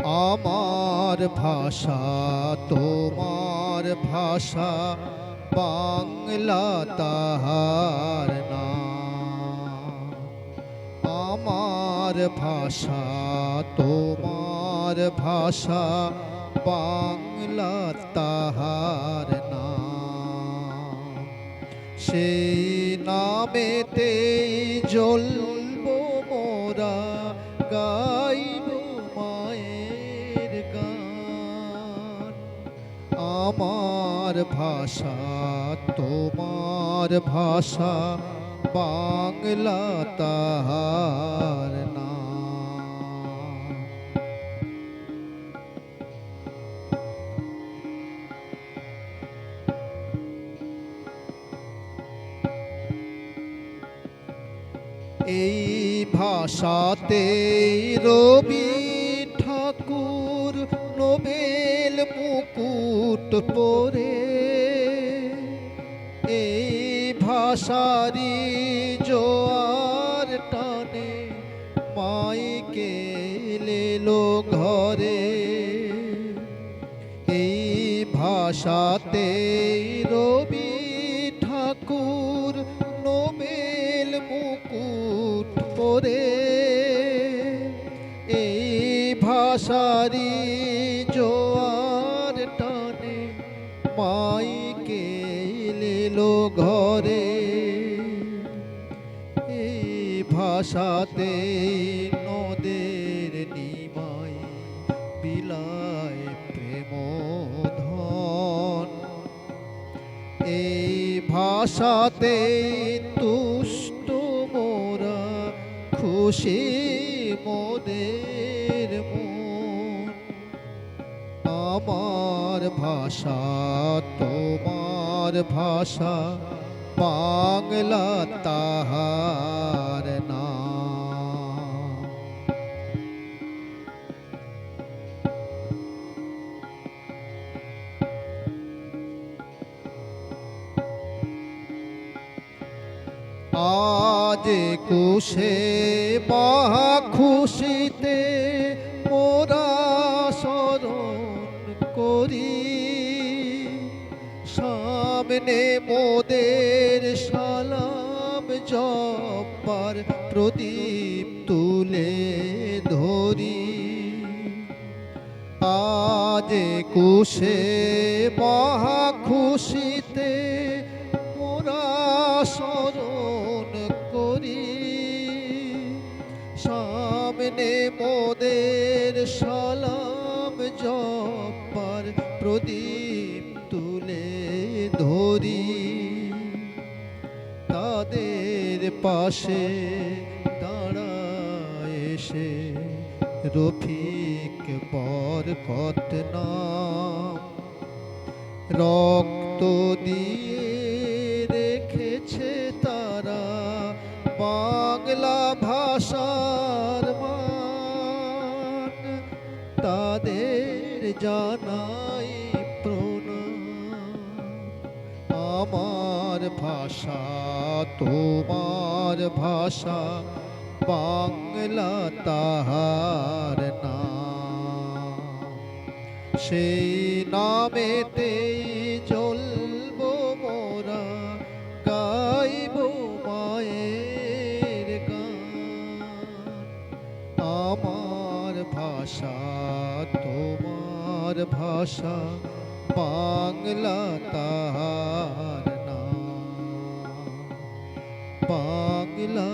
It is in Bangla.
আমার ভাষা তোমার ভাষা বাংলা তাহার নাম। আমার ভাষা তোমার ভাষা বাংলা তাহার নাম। সেই নামেতেই জ্বলব মোরা, গাইব মায়ের গান। আমার ভাষা তোমার ভাষা বাংলা তাহার নাম। এই ভাষাতে রবি ঠাকুর নোবেল মুকুট পরে, এই ভাষারি জোয়ার টানে মাইকে এলো ঘরে। এই ভাষাতে রবি ঠাকুর নোবেল মুকুট পরে, এই ভাষারি জোয়ার টানে মাইকে এলো ঘরে। এই ভাষাতে নদের নিমাই বিলায় প্রেম ধন। এই ভাষাতে তুষ্ট মোরা, খুশি মোদের মন। আমার ভাষা তোমার ভাষা বাংলা তাহার নাম। আজ একুশে মহা খুশিতে মোরা স্মরণ করি, সামনে মোদের সালাম জব্বার প্রদীপ তুলে ধরি। আজ একুশে মহা খুশিতে মোরা স্মরণ করি, সামনে মোদের সালাম জব্বার প্রদীপ তুলে ধরি। তাদের পাশে দাঁড়ায় এসে রফিক বরকত নাম। রক্ত দিয়ে রেখেছে তারা বাংলা ভাষার মান। তাদের জানাই প্রণাম। আমার ভাষা তোমার ভাষা বাংলা তাহার নাম। সেই নামেতেই জ্বলব মোরা, গাইব মায়ের গান। আমার ভাষা তোমার ভাষা বাংলা তাহার নাম। বাংলা